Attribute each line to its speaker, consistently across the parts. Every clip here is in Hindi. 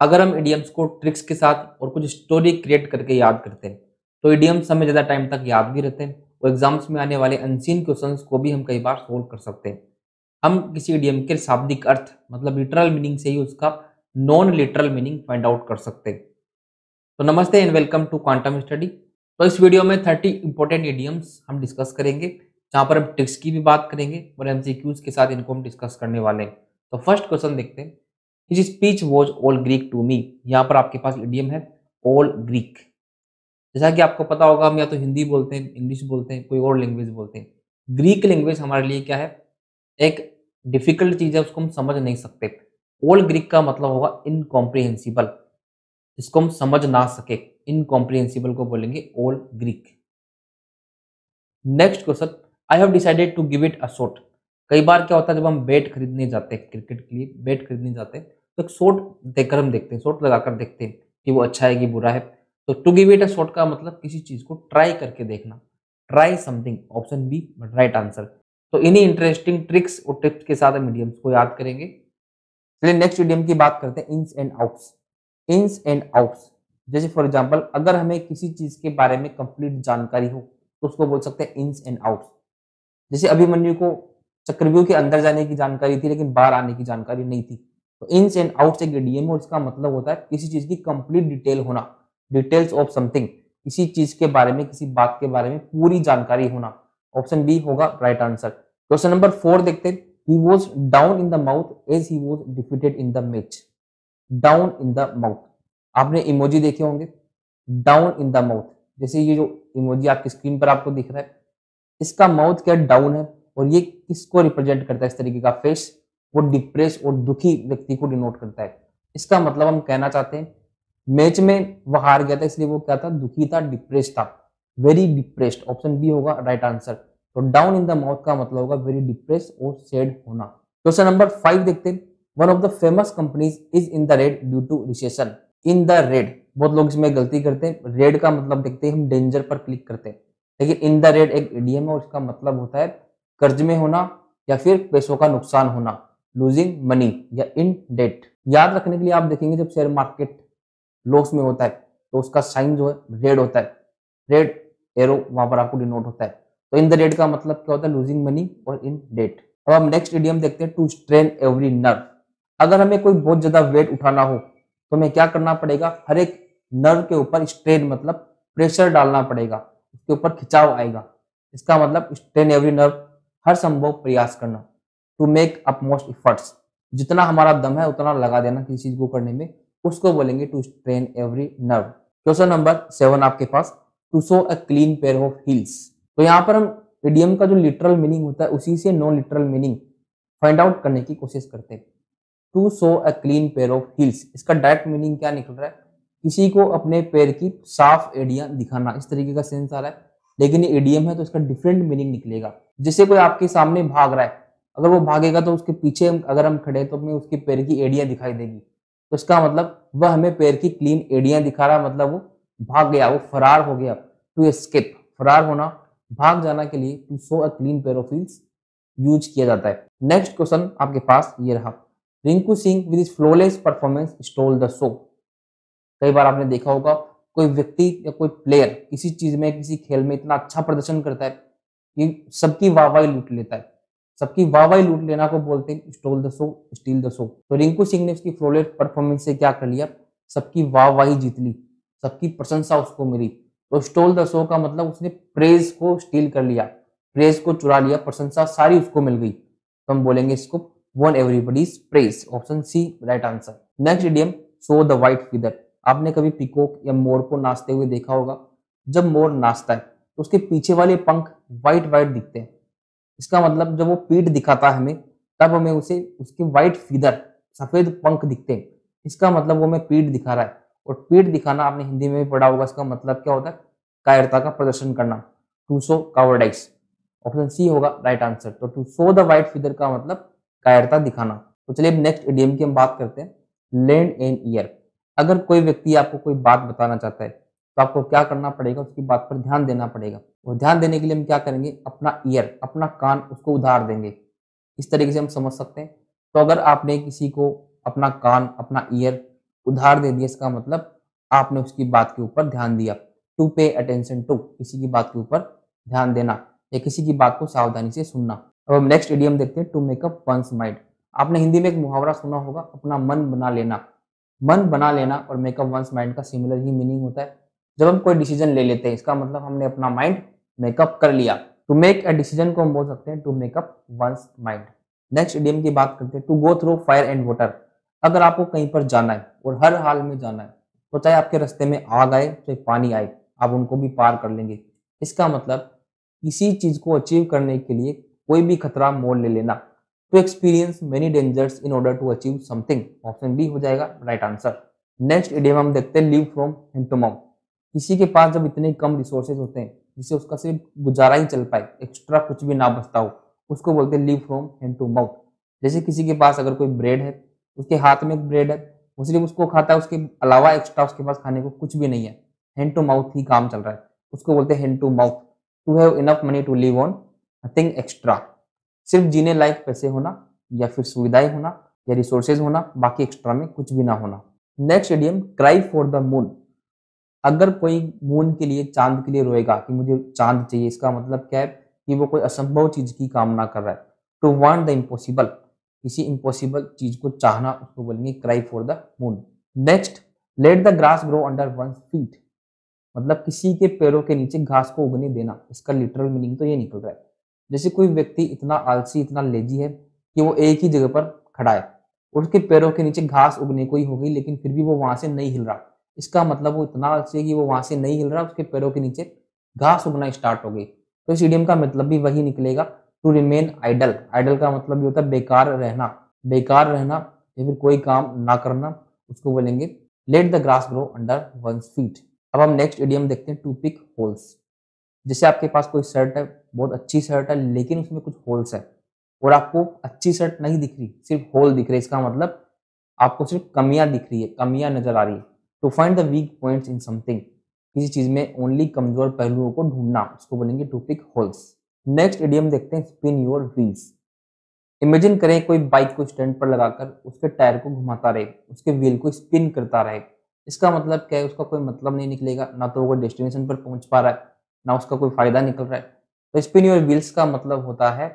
Speaker 1: अगर हम इडियम्स को ट्रिक्स के साथ और कुछ स्टोरी क्रिएट करके याद करते हैं, तो इडियम्स हमें ज़्यादा टाइम तक याद भी रहते हैं और एग्जाम्स में आने वाले अनसीन क्वेश्चंस को भी हम कई बार सोल्व कर सकते हैं। हम किसी इडियम के शाब्दिक अर्थ मतलब लिटरल मीनिंग से ही उसका non literal meaning find out कर सकते हैं। तो नमस्ते and welcome to Quantum Study. तो इस वीडियो में 30 इंपॉर्टेंट इडियम्स हम डिस्कस करेंगे, जहाँ पर हम ट्रिक्स की भी बात करेंगे और एमसीक्यूज के साथ इनको हम डिस्कस करने वाले हैं। तो फर्स्ट क्वेश्चन देखते हैं। His speech was all Greek to me. यहाँ पर आपके पास इडियम है ऑल ग्रीक। जैसा कि आपको पता होगा, हम या तो हिंदी बोलते हैं, इंग्लिश बोलते हैं, कोई और लैंग्वेज बोलते हैं। ग्रीक लैंग्वेज हमारे लिए क्या है, एक डिफिकल्ट चीज है, उसको हम समझ नहीं सकते। ऑल ग्रीक का मतलब होगा इनकॉम्प्रिहेंसिबल, जिसको हम समझ ना सके, इनकॉम्प्रिहेंसिबल को बोलेंगे all Greek. Next question, I have decided to give it a shot. कई बार क्या होता है, जब हम बैट खरीदने जाते हैं, क्रिकेट के लिए बैट खरीदने जाते हैं, तो एक शॉट देकर हम देखते हैं, शॉट लगाकर देखते हैं कि वो अच्छा है कि बुरा है। तो to give it a shot का मतलब किसी चीज को ट्राई करके देखना, try something, option B right answer. तो इन्हीं इंटरेस्टिंग ट्रिक्स और टिप्स के साथ हम मीडियम्स को याद करेंगे। चलिए नेक्स्ट इडियम की बात करते हैं, ins and outs. Ins and outs, जैसे फॉर एग्जांपल अगर हमें किसी चीज के बारे में कंप्लीट जानकारी हो तो उसको बोल सकते हैं इन्स एंड आउट्स। जैसे अभिमन्यु को चक्रव्यूह के अंदर जाने की जानकारी थी लेकिन बाहर आने की जानकारी नहीं थी। तो इन्स एंड आउट्स एक इडियम है और इसका मतलब होता है किसी चीज की कंप्लीट डिटेल होना, डिटेल्स ऑफ समथिंग, किसी चीज के बारे में, किसी बात के बारे में पूरी जानकारी होना। ऑप्शन बी होगा राइट आंसर। क्वेश्चन नंबर 4 देखते हैं। He was down in the mouth as he was defeated in the match. Down in the mouth, आपने इमोजी देखे होंगे, डाउन इन द माउथ। जैसे ये जो इमोजी आपकी स्क्रीन पर आपको दिख रहा है, इसका माउथ क्या डाउन है और ये किसको रिप्रेजेंट करता है, इस तरीके का फेस, वो डिप्रेस और दुखी व्यक्ति को डिनोट करता है। इसका मतलब हम कहना चाहते हैं मैच में वो हार गया था, इसलिए वो क्या था, दुखी था, डिप्रेस था, वेरी डिप्रेस्ड। ऑप्शन बी होगा राइट आंसर। तो डाउन इन द माउथ का मतलब होगा वेरी डिप्रेस और सैड होना। क्वेश्चन नंबर 5 देखते हैं। One of the famous companies is in the red due to recession. In the red, बहुत लोग इसमें गलती करते हैं, रेड का मतलब देखते हैं हम डेंजर पर क्लिक करते हैं, लेकिन इन द रेड एक इडियम है और इसका मतलब होता है कर्ज में होना या फिर पैसों का नुकसान होना, लूजिंग मनी या इन डेट। याद रखने के लिए आप देखेंगे जब शेयर मार्केट लॉस में होता है तो उसका साइन जो है रेड होता है, रेड एरो वहां पर आपको डिनोट होता है। तो इन द रेड का मतलब क्या होता है, लूजिंग मनी और इन डेट। अब हम नेक्स्ट इडियम देखते हैं, टू स्ट्रेन एवरी नर्व। अगर हमें कोई बहुत ज्यादा वेट उठाना हो तो हमें क्या करना पड़ेगा, हर एक नर्व के ऊपर स्ट्रेन मतलब प्रेशर डालना पड़ेगा, उसके ऊपर खिंचाव आएगा। इसका मतलब स्ट्रेन एवरी नर्व, हर संभव प्रयास करना, टू मेक अपमोस्ट इफर्ट्स, जितना हमारा दम है उतना लगा देना किसी चीज को करने में, उसको बोलेंगे to strain every nerve. Question number 7 आपके पास, to show a clean pair of heels. तो यहाँ पर हम इडियम का जो लिटरल मीनिंग होता है उसी से non literal meaning find out करने की कोशिश करते हैं। To show a clean pair of heels, इसका डायरेक्ट मीनिंग क्या निकल रहा है, किसी को अपने पैर की साफ एड़ियां दिखाना, इस तरीके का सेंस आ रहा है। लेकिन ये इडियम है तो इसका डिफरेंट मीनिंग निकलेगा। जैसे कोई आपके सामने भाग रहा है, अगर वो भागेगा तो उसके पीछे अगर हम खड़े तो हमें उसके पैर की एड़ियां दिखाई देगी, तो इसका मतलब वह हमें पैर की क्लीन एड़ियां दिखा रहा, मतलब वो भाग गया, वो फरार हो गया। टू एस्केप, फरार होना, भाग जाना के लिए to show a clean pair of heels use किया जाता है। नेक्स्ट क्वेश्चन आपके पास ये रहा, Rinku Singh with his flawless performance stole the show. कई बार आपने देखा होगा कोई व्यक्ति या कोई प्लेयर किसी चीज में, किसी खेल में इतना अच्छा प्रदर्शन करता है कि सबकी वाहवाही लूट लेता है। सबकी वाहवाही लूट लेना को बोलते हैं stall the show, steel the show. तो रिंकू सिंह ने उसकी फ्लॉलेस परफॉर्मेंस से क्या कर लिया, सबकी वाहवाही जीत ली, सबकी प्रशंसा उसको मिली। तो स्टोल द शो का मतलब उसने प्रेज को स्टील कर लिया, प्रेज को चुरा लिया, प्रशंसा सारी उसको मिल गई। तो हम बोलेंगे इसको one everybody's praise. Option C right answer. Next idiom, show the white feather. आपने कभी पिकॉक या मोर को नाचते हुए देखा होगा। जब मोर नाचता है तो उसके पीछे वाले पंख व्हाइट व्हाइट दिखते हैं। इसका मतलब जब वो पीठ दिखाता है हमें, तब हमें उसे उसके व्हाइट फीदर, सफेद पंख दिखते हैं। इसका मतलब वो हमें पीठ दिखा रहा है, और पीठ दिखाना आपने हिंदी में भी पढ़ा होगा, इसका मतलब क्या होता है, कायरता का प्रदर्शन करना, to show cowardice. Option C होगा राइट आंसर। तो to show the white feather का मतलब कायरता दिखाना। तो चलिए नेक्स्ट इडियम की हम बात करते हैं, लैंड एन ईयर। अगर कोई व्यक्ति आपको कोई बात बताना चाहता है तो आपको क्या करना पड़ेगा, उसकी बात पर ध्यान देना पड़ेगा। और ध्यान देने के लिए हम क्या करेंगे, अपना ईयर, अपना कान उसको उधार देंगे। इस तरीके से हम समझ सकते हैं। तो अगर आपने किसी को अपना कान, अपना ईयर उधार दे दिया इसका मतलब आपने उसकी बात के ऊपर ध्यान दिया। टू पे अटेंशन टू, किसी की बात के ऊपर ध्यान देना या किसी की बात को सावधानी से सुनना। अब हम नेक्स्ट इडियम देखते हैं, to make up one's mind. आपने हिंदी में एक मुहावरा सुना होगा, अपना मन बना लेना। मन बना लेना और मेकअप वंस माइंड का सिमिलर ही मीनिंग होता है। जब हम कोई डिसीजन ले लेते हैं इसका मतलब हमने अपना माइंड मेकअप कर लिया। टू मेक अ डिसीजन को हम बोल सकते हैं to make up one's mind. Next idiom की बात करते हैं, to go through fire and water. अगर आपको कहीं पर जाना है और हर हाल में जाना है, तो चाहे आपके रास्ते में आग आए चाहे पानी आए, आप उनको भी पार कर लेंगे। इसका मतलब किसी चीज को अचीव करने के लिए कोई भी खतरा मोल ले लेना। To experience many dangers in order to achieve something, option B हो जाएगा राइट आंसर। नेक्स्ट इडियम हम देखते हैं, live from hand to mouth. किसी के पास जब इतने कम रिसोर्सेज होते हैं जिससे उसका सिर्फ गुजारा ही चल पाए, एक्स्ट्रा कुछ भी ना बचता हो, उसको बोलते हैं live from hand to mouth. जैसे किसी के पास अगर कोई ब्रेड है, उसके हाथ में एक ब्रेड है, वो सिर्फ उसको खाता है, उसके अलावा एक्स्ट्रा उसके पास खाने को कुछ भी नहीं है, हैंड टू माउथ ही काम चल रहा है, उसको बोलते हैं hand to mouth. To have enough money to live on, nothing extra. सिर्फ जीने लायक पैसे होना या फिर सुविधाएं होना या रिसोर्सेज होना, बाकी एक्स्ट्रा में कुछ भी ना होना। Next idiom, cry for the moon. अगर कोई मून के लिए, चांद के लिए रोएगा कि मुझे चांद चाहिए, इसका मतलब क्या है कि वो कोई असंभव चीज की कामना कर रहा है। टू वांट द इम्पॉसिबल, किसी इम्पॉसिबल चीज को चाहना, उसको बोलेंगे cry for the moon. Next, let the grass grow under one feet. मतलब किसी के पैरों के नीचे घास को उगने देना, इसका लिटरल मीनिंग तो ये निकल रहा है। जैसे कोई व्यक्ति इतना आलसी, इतना लेजी है कि वो एक ही जगह पर खड़ा है और उसके पैरों के नीचे घास उगने को ही हो गई, लेकिन फिर भी वो वहां से नहीं हिल रहा। इसका मतलब वो इतना आलसी है कि वो वहां से नहीं हिल रहा, उसके पैरों के नीचे घास उगना स्टार्ट हो गई। तो इस इडियम का मतलब भी वही निकलेगा, टू रिमेन आइडल। आइडल का मतलब भी होता है बेकार रहना, बेकार रहना या फिर कोई काम ना करना, उसको बोलेंगे let the grass grow under one feet. अब हम नेक्स्ट इडियम देखते हैं, टू पिक होल्स। जैसे आपके पास कोई शर्ट है, बहुत अच्छी शर्ट है, लेकिन उसमें कुछ होल्स है और आपको अच्छी शर्ट नहीं दिख रही, सिर्फ होल दिख रहे, इसका मतलब आपको सिर्फ कमियां दिख रही है, कमियां नजर आ रही है। To find the weak points in something, किसी चीज में ओनली कमजोर पहलुओं को ढूंढना, उसको बोलेंगे to pick holes. Next idiom देखते हैं, स्पिन योर व्हील्स। इमेजिन करें कोई बाइक को स्टैंड पर लगाकर उसके टायर को घुमाता रहे, उसके व्हील को स्पिन करता रहे। इसका मतलब क्या है, उसका कोई मतलब नहीं निकलेगा, ना तो वो डेस्टिनेशन पर पहुंच पा रहा है, ना उसका कोई फायदा निकल रहा है। तो स्पिन योर व्हील्स का मतलब होता है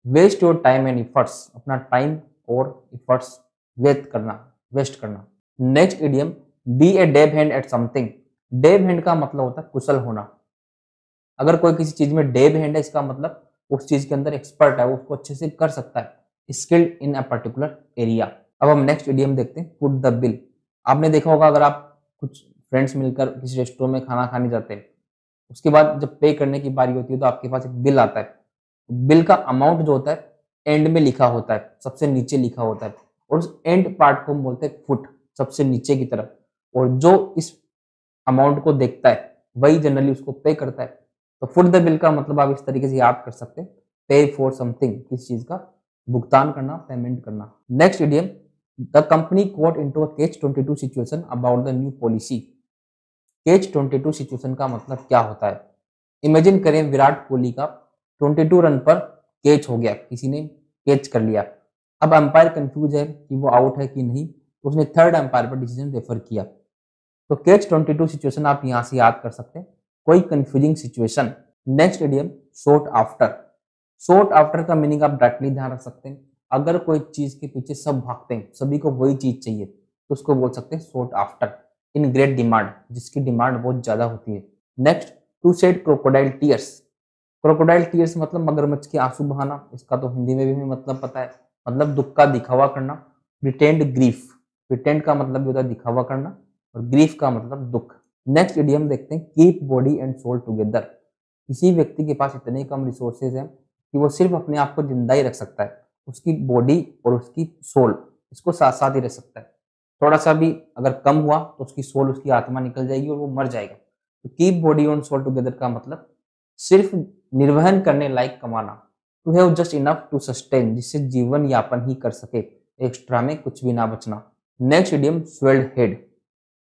Speaker 1: waste your time and efforts, अपना टाइम और इफर्ट्स व्यर्थ करना, वेस्ट करना। Next idiom, be a dab hand at something. Dab hand का मतलब होता है कुशल होना। अगर कोई किसी चीज में डेव हैंड है, इसका मतलब उस चीज के अंदर एक्सपर्ट है, वो उसको अच्छे से कर सकता है, skilled in a particular area. अब हम नेक्स्ट इडियम देखते हैं, फुट द बिल। आपने देखा होगा, अगर आप कुछ फ्रेंड्स मिलकर किसी रेस्टोरेंट में खाना खाने जाते हैं, उसके बाद जब पे करने की बारी होती है तो आपके पास एक बिल आता है। बिल का अमाउंट जो होता है एंड में लिखा होता है, सबसे नीचे लिखा होता है, और उस एंड पार्ट को हम बोलते हैं फुट, सबसे नीचे की तरफ। और जो इस अमाउंट को देखता है वही जनरली उसको पे करता है। तो फुट द बिल का मतलब आप इस तरीके से याद कर सकते हैं, पे फॉर समथिंग, किसी चीज का भुगतान करना, पेमेंट करना। Next idiom, the company caught into a catch-22 situation about the new policy। catch-22 situation का मतलब क्या होता है? इमेजिन करें विराट कोहली का 22 रन पर कैच हो गया, किसी ने कैच कर लिया। अब अंपायर कंफ्यूज है कि वो आउट है कि नहीं, तो उसने थर्ड अंपायर पर डिसीजन रेफर किया। तो catch-22 सिचुएशन आप यहां से याद कर सकते हैं, कोई confusing situation. Next idiom, short after. Short after का मीनिंग आप डायरेक्टली ध्यान रख सकते हैं, अगर कोई चीज के पीछे सब भागते हैं, सभी को वही चीज चाहिए, तो उसको बोल सकते हैं sought after. In great demand, जिसकी डिमांड बहुत ज्यादा होती है। Next, to shed crocodile tears. Crocodile tears मतलब मगरमच्छ के आंसू बहाना, इसका तो हिंदी में भी हमें मतलब पता है, मतलब दुख का दिखावा करना। प्रिटेंड ग्रीफ, प्रिटेंड का मतलब भी होता है दिखावा करना, और ग्रीफ का मतलब दुख। नेक्स्ट इडियम देखते हैं, keep body and soul together. किसी व्यक्ति के पास इतने कम रिसोर्सेज हैं कि वो सिर्फ अपने आप को जिंदा ही रख सकता है, उसकी बॉडी और उसकी सोल, इसको साथ साथ ही रख सकता है। थोड़ा सा भी अगर कम हुआ तो उसकी सोल, उसकी आत्मा निकल जाएगी और वो मर जाएगा। तो keep body and soul together का मतलब सिर्फ निर्वहन करने लायक कमाना, to have just enough to sustain, जिससे जीवन यापन ही कर सके, एक्स्ट्रा में कुछ भी ना बचना। Next idiom, swelled head.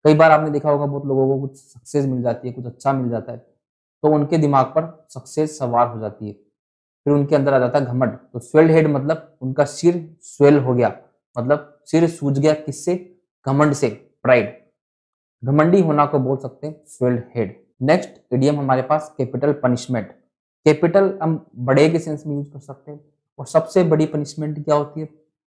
Speaker 1: कई बार आपने देखा होगा, बहुत लोगों को कुछ सक्सेस मिल जाती है, कुछ अच्छा मिल जाता है, तो उनके दिमाग पर सक्सेस सवार हो जाती है, फिर उनके अंदर आ जाता है घमंड। तो स्वेल्ड हेड मतलब उनका सिर स्वेल हो गया, मतलब सिर सूज गया, किससे? घमंड से। प्राइड, घमंडी होना को बोल सकते हैं स्वेल्ड हेड। नेक्स्ट इडियम हमारे पास कैपिटल पनिशमेंट। कैपिटल हम बड़े के सेंस में यूज कर सकते हैं, और सबसे बड़ी पनिशमेंट क्या होती है?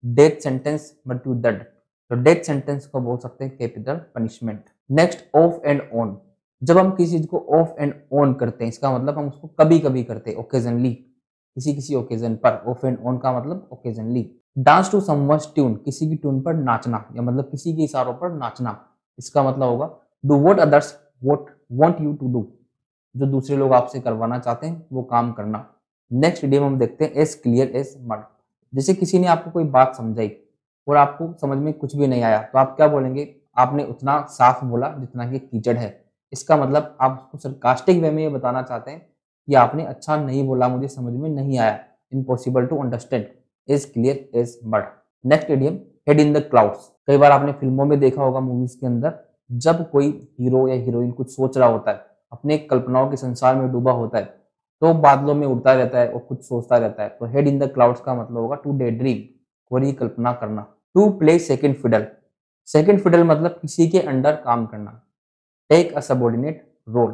Speaker 1: डेथ सेंटेंस मृत्युदंड। तो डेथ सेंटेंस को बोल सकते हैं capital punishment. Next of and on. जब हम किसी चीज को ऑफ एंड ऑन करते हैं, इसका मतलब हम उसको कभी कभी करते हैं, ओकेजनली, किसी किसी ओकेजन पर। ऑफ एंड ऑन का मतलब occasionally. Dance to someone's tune, किसी की ट्यून पर नाचना, या मतलब किसी के इशारों पर नाचना, इसका मतलब होगा do what others want you to do, जो दूसरे लोग आपसे करवाना चाहते हैं वो काम करना। नेक्स्ट इडियम हम देखते हैं एज क्लियर एज मड। जैसे किसी ने आपको कोई बात समझाई और आपको समझ में कुछ भी नहीं आया, तो आप क्या बोलेंगे? आपने उतना साफ बोला जितना कि कीचड़ है। इसका मतलब आप उसको सरकास्टिक वे में ये बताना चाहते हैं कि आपने अच्छा नहीं बोला, मुझे समझ में नहीं आया, impossible to understand, as clear as mud. Next idiom head in the clouds. कई बार आपने फिल्मों में देखा होगा, मूवीज के अंदर, जब कोई हीरो या हीरोइन कुछ सोच रहा होता है, अपने कल्पनाओं के संसार में डूबा होता है, तो बादलों में उड़ता रहता है और कुछ सोचता रहता है। तो हेड इन द क्लाउड्स का मतलब होगा टू डे ड्रीम, कोई कल्पना करना। To play second fiddle. Second fiddle मतलब किसी के अंडर काम करना। टेक अ सबऑर्डिनेट रोल,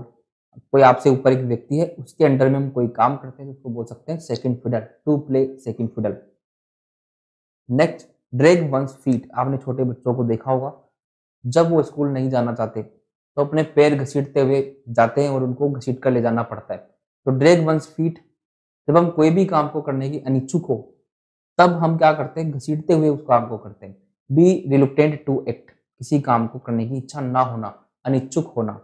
Speaker 1: कोई आपसे ऊपर एक व्यक्ति है, उसके अंडर में हम कोई काम करते हैं, तो उसको बोल सकते हैं second fiddle, to play second fiddle. Next drag one's feet. आपने छोटे बच्चों को देखा होगा, जब वो स्कूल नहीं जाना चाहते तो अपने पैर घसीटते हुए जाते हैं और उनको घसीट कर ले जाना पड़ता है। तो ड्रैग वंस फीट, जब हम कोई भी काम को करने की अनिच्छुक हो, तब हम क्या करते हैं? घसीटते हुए उस काम को करते हैं। बी रिलुक्टेंट टू एक्ट, किसी काम को करने की इच्छा ना होना, अनिच्छुक होना।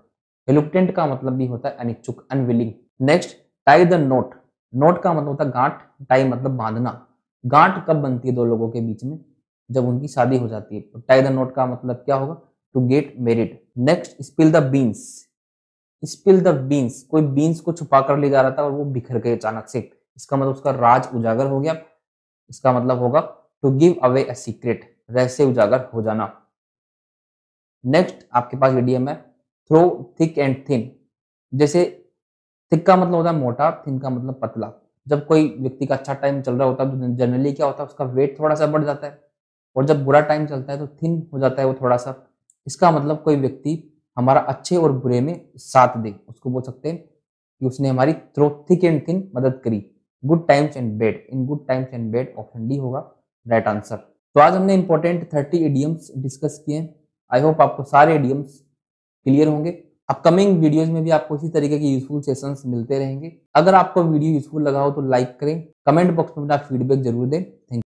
Speaker 1: रिलुक्टेंट का मतलब भी होता है अनिच्छुक, unwilling. Next tie the note. Note का मतलब होता है गांठ, टाई मतलब बांधना। गांठ कब बनती है दो लोगों के बीच में? जब उनकी शादी हो जाती है। तो टाई द नोट का मतलब क्या होगा? To get married. Next spill the beans. Spill the beans, कोई बीन्स को छुपा कर ले जा रहा था और वो बिखर गए अचानक से, इसका मतलब उसका राज उजागर हो गया। इसका मतलब होगा to give away a secret, रहस्य उजागर हो जाना। नेक्स्ट आपके पास इडियम है थ्रो थिक एंड थिन। जैसे थिक का मतलब होता है मोटा, थिन का मतलब पतला। जब कोई व्यक्ति का अच्छा टाइम चल रहा होता है तो जनरली क्या होता है? उसका वेट थोड़ा सा बढ़ जाता है, और जब बुरा टाइम चलता है तो थिन हो जाता है वो थोड़ा सा। इसका मतलब कोई व्यक्ति हमारा अच्छे और बुरे में साथ दे, उसको बोल सकते हैं कि उसने हमारी थ्रो थिक एंड थिन मदद करी। Good times and bad, in good times and bad option D होगा राइट आंसर। तो आज हमने इंपॉर्टेंट 30 इडियम्स डिस्कस किए हैं। आई होप आपको सारे इडियम्स क्लियर होंगे। अपकमिंग वीडियोस में भी आपको इसी तरीके के यूजफुल सेशंस मिलते रहेंगे। अगर आपको वीडियो यूजफुल लगा हो तो लाइक करें, कमेंट बॉक्स में अपना फीडबैक जरूर दें। Thank you.